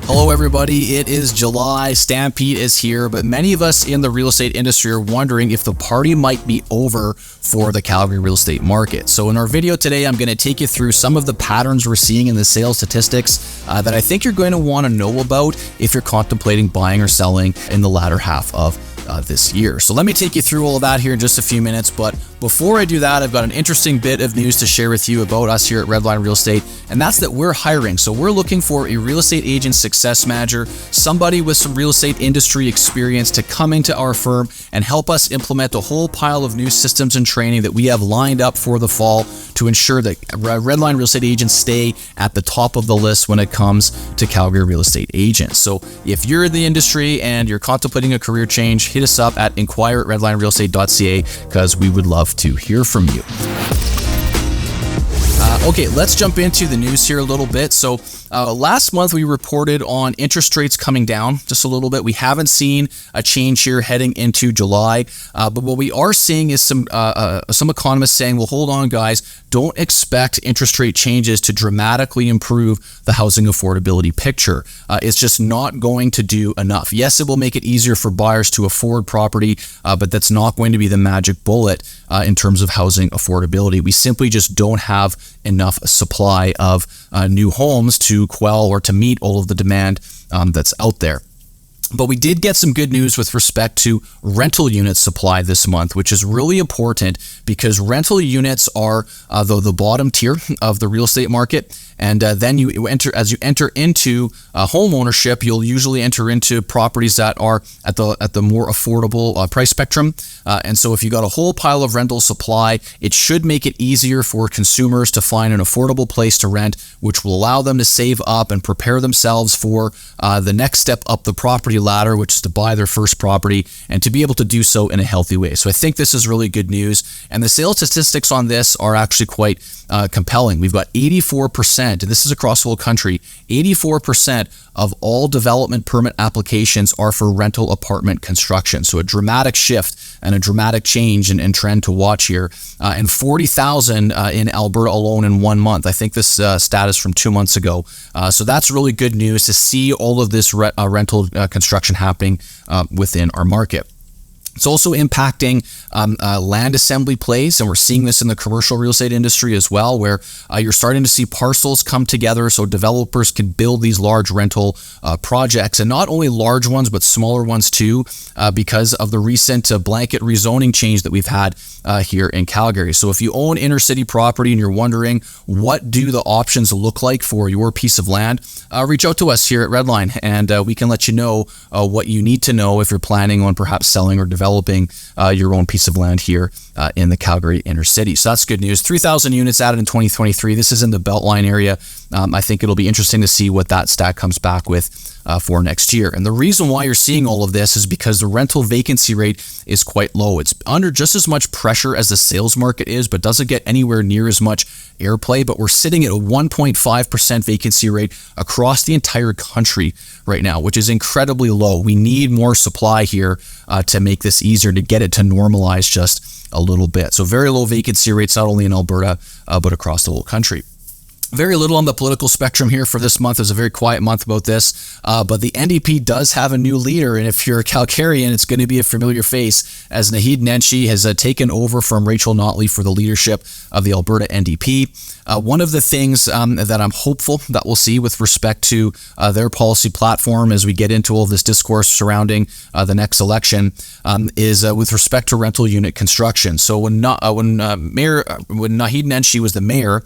Hello everybody, it is July, Stampede is here, but many of us in the real estate industry are wondering if the party might be over for the Calgary real estate market. So in our video today, I'm going to take you through some of the patterns we're seeing in the sales statistics that I think you're going to want to know about if you're contemplating buying or selling in the latter half of this year. So let me take you through all of that here in just a few minutes, but before I do that, I've got an interesting bit of news to share with you about us here at Redline Real Estate, and that's that we're hiring. So we're looking for a real estate agent success manager, somebody with some real estate industry experience to come into our firm and help us implement a whole pile of new systems and training that we have lined up for the fall to ensure that Redline Real Estate agents stay at the top of the list when it comes to Calgary real estate agents. So if you're in the industry and you're contemplating a career change, hit us up at inquire@redlinerealestate.ca because we would love to hear from you. Okay, let's jump into the news here a little bit. So last month we reported on interest rates coming down just a little bit. We haven't seen a change here heading into July, but what we are seeing is some economists saying, well, hold on guys, don't expect interest rate changes to dramatically improve the housing affordability picture. It's just not going to do enough. Yes, it will make it easier for buyers to afford property, but that's not going to be the magic bullet in terms of housing affordability. We simply just don't have enough supply of new homes to quell or to meet all of the demand that's out there. But we did get some good news with respect to rental unit supply this month, which is really important because rental units are the bottom tier of the real estate market. And then as you enter into home ownership, you'll usually enter into properties that are at the more affordable price spectrum. And so if you got a whole pile of rental supply, it should make it easier for consumers to find an affordable place to rent, which will allow them to save up and prepare themselves for the next step up the property ladder, which is to buy their first property and to be able to do so in a healthy way. So I think this is really good news. And the sales statistics on this are actually quite compelling. We've got 84%, and this is across the whole country, 84% of all development permit applications are for rental apartment construction. So a dramatic shift and a dramatic change and trend to watch here. And 40,000 in Alberta alone in 1 month. I think this stat is from 2 months ago. So that's really good news to see all of this rental construction happening within our market. It's also impacting land assembly plays, and we're seeing this in the commercial real estate industry as well, where you're starting to see parcels come together so developers can build these large rental projects, and not only large ones, but smaller ones too, because of the recent blanket rezoning change that we've had here in Calgary. So if you own inner city property and you're wondering what do the options look like for your piece of land, reach out to us here at Redline, and we can let you know what you need to know if you're planning on perhaps selling or developing your own piece of land here in the Calgary inner city. So that's good news. 3,000 units added in 2023. This is in the Beltline area. I think it'll be interesting to see what that stat comes back with for next year. And the reason why you're seeing all of this is because the rental vacancy rate is quite low. It's under just as much pressure as the sales market is, but doesn't get anywhere near as much airplay. But we're sitting at a 1.5% vacancy rate across the entire country right now, which is incredibly low. We need more supply here to make this easier, to get it to normalize just a little bit. So very low vacancy rates, not only in Alberta, but across the whole country. Very little on the political spectrum here for this month. It was a very quiet month about this, but the NDP does have a new leader, and if you're a Calgarian, it's going to be a familiar face as Naheed Nenshi has taken over from Rachel Notley for the leadership of the Alberta NDP. One of the things that I'm hopeful that we'll see with respect to their policy platform as we get into all this discourse surrounding the next election is with respect to rental unit construction. So when Naheed Nenshi was the mayor,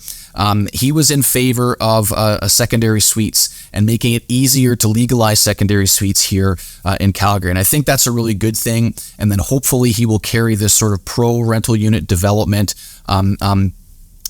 he was in favor of secondary suites and making it easier to legalize secondary suites here in Calgary. And I think that's a really good thing. And then hopefully he will carry this sort of pro-rental unit development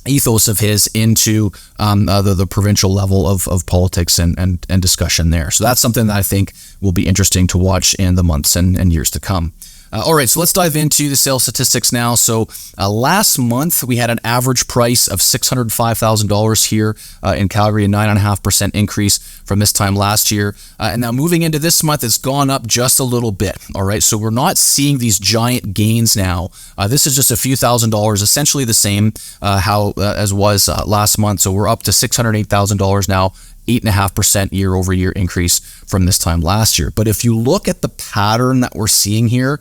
ethos of his into the provincial level of politics and discussion there. So that's something that I think will be interesting to watch in the months and years to come. All right, so let's dive into the sales statistics now. So last month, we had an average price of $605,000 here in Calgary, a 9.5% increase from this time last year. And now moving into this month, it's gone up just a little bit. All right, so we're not seeing these giant gains now. This is just a few $1,000s, essentially the same as was last month. So we're up to $608,000 now 8.5% year-over-year increase from this time last year. But if you look at the pattern that we're seeing here,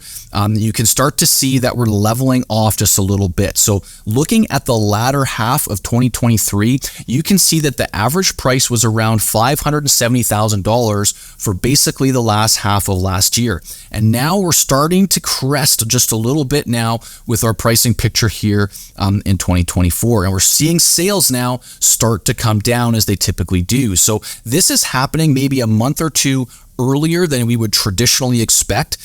you can start to see that we're leveling off just a little bit. So looking at the latter half of 2023, you can see that the average price was around $570,000 for basically the last half of last year. And now we're starting to crest just a little bit now with our pricing picture here in 2024. And we're seeing sales now start to come down as they typically do. So this is happening maybe a month or two earlier than we would traditionally expect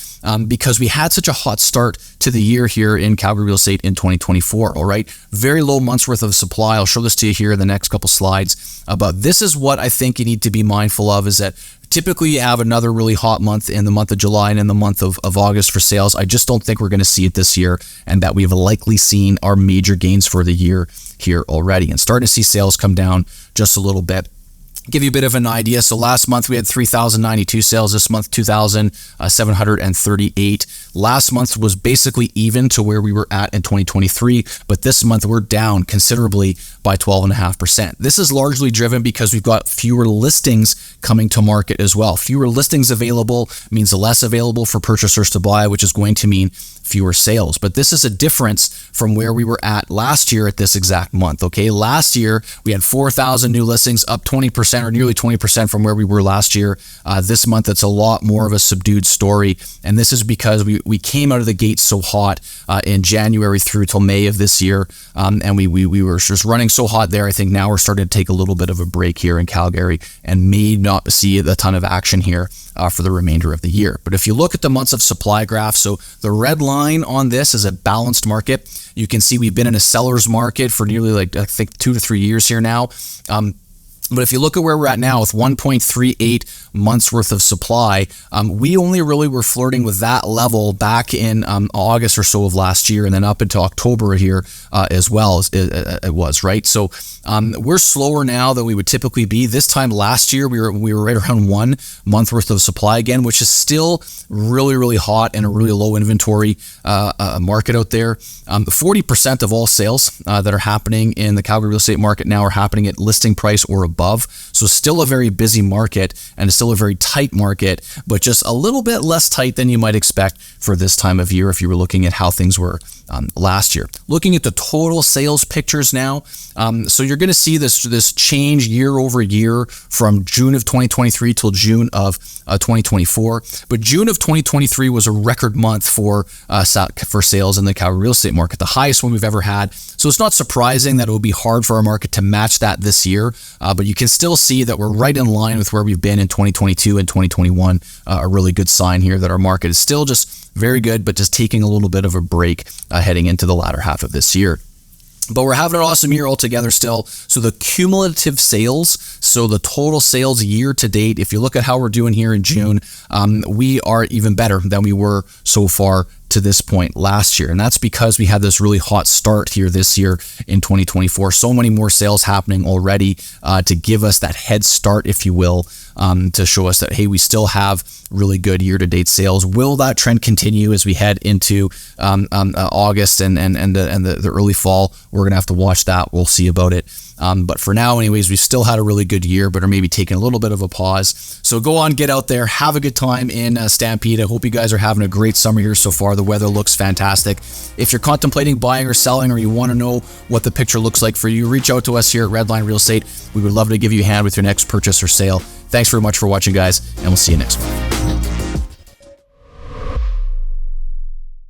because we had such a hot start to the year here in Calgary real estate in 2024, all right? Very low months worth of supply. I'll show this to you here in the next couple slides. But this is what I think you need to be mindful of, is that typically you have another really hot month in the month of July and in the month of August for sales. I just don't think we're going to see it this year, and that we've likely seen our major gains for the year here already and starting to see sales come down just a little bit. Give you a bit of an idea. So last month we had 3,092 sales. This month, 2,738. Last month was basically even to where we were at in 2023, but this month we're down considerably by 12.5%. This is largely driven because we've got fewer listings coming to market as well. Fewer listings available means less available for purchasers to buy, which is going to mean fewer sales. But this is a difference from where we were at last year at this exact month, okay? Last year, we had 4,000 new listings, up 20% or nearly 20% from where we were last year. This month, it's a lot more of a subdued story. And this is because we came out of the gate so hot in January through till May of this year. And we were just running so hot there. I think now we're starting to take a little bit of a break here in Calgary and may not see a ton of action here for the remainder of the year. But if you look at the months of supply graph, so the red line on this is a balanced market. You can see we've been in a seller's market for nearly I think 2 to 3 years here now. But if you look at where we're at now with 1.38 months worth of supply, we only really were flirting with that level back in August or so of last year, and then up into October here as well as it was, right? So we're slower now than we would typically be. This time last year, we were right around 1 month worth of supply again, which is still really, really hot and a really low inventory market out there. 40% of all sales that are happening in the Calgary real estate market now are happening at listing price or above. So still a very busy market, and it's still a very tight market, but just a little bit less tight than you might expect for this time of year if you were looking at how things were last year. Looking at the total sales pictures now, so you're going to see this change year over year from June of 2023 till June of 2024. But June of 2023 was a record month for sales in the Calgary real estate market, the highest one we've ever had. So it's not surprising that it will be hard for our market to match that this year, but you can still see that we're right in line with where we've been in 2022 and 2021. A really good sign here that our market is still just very good, but just taking a little bit of a break heading into the latter half of this year. But we're having an awesome year altogether still. So the cumulative sales, so the total sales year to date, if you look at how we're doing here in June, we are even better than we were so far to this point last year. And that's because we had this really hot start here this year in 2024. So many more sales happening already to give us that head start, if you will, to show us that, hey, we still have really good year-to-date sales. Will that trend continue as we head into August and the early fall? We're going to have to watch that. We'll see about it. But for now, anyways, we still had a really good year, but are maybe taking a little bit of a pause. So go on, get out there, have a good time in Stampede. I hope you guys are having a great summer here so far. The weather looks fantastic. If you're contemplating buying or selling, or you want to know what the picture looks like for you, reach out to us here at Redline Real Estate. We would love to give you a hand with your next purchase or sale. Thanks very much for watching, guys, and we'll see you next month.